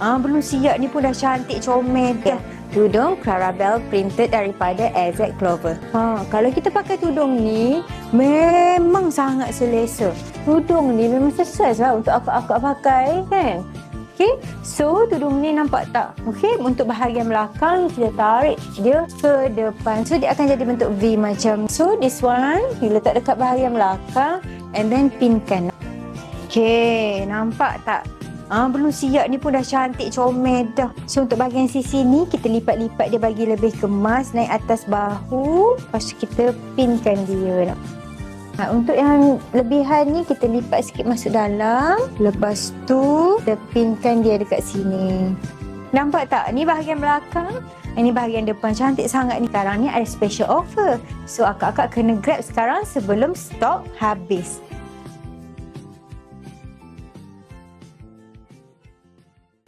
Belum siap ni pun dah cantik comel dah. Tudung Clarabelle printed daripada AZ Clover. Kalau kita pakai tudung ni memang sangat selesa. Tudung ni memang sesuai lah untuk akak-akak pakai kan. Okay, so tudung ni nampak tak? Okay, untuk bahagian belakang kita tarik dia ke depan. So dia akan jadi bentuk V macam. So this one you letak dekat bahagian belakang and then pinkan. Okay, nampak tak? Belum siap ni pun dah cantik comel dah. So untuk bahagian sisi ni kita lipat-lipat dia bagi lebih kemas, naik atas bahu. Lepas tu kita pinkan dia. Untuk yang lebihan ni kita lipat sikit masuk dalam. Lepas tu kita pinkan dia dekat sini. Nampak tak? Ni bahagian belakang. Ini bahagian depan. Cantik sangat ni. Sekarang ni ada special offer. So akak-akak kena grab sekarang sebelum stok habis.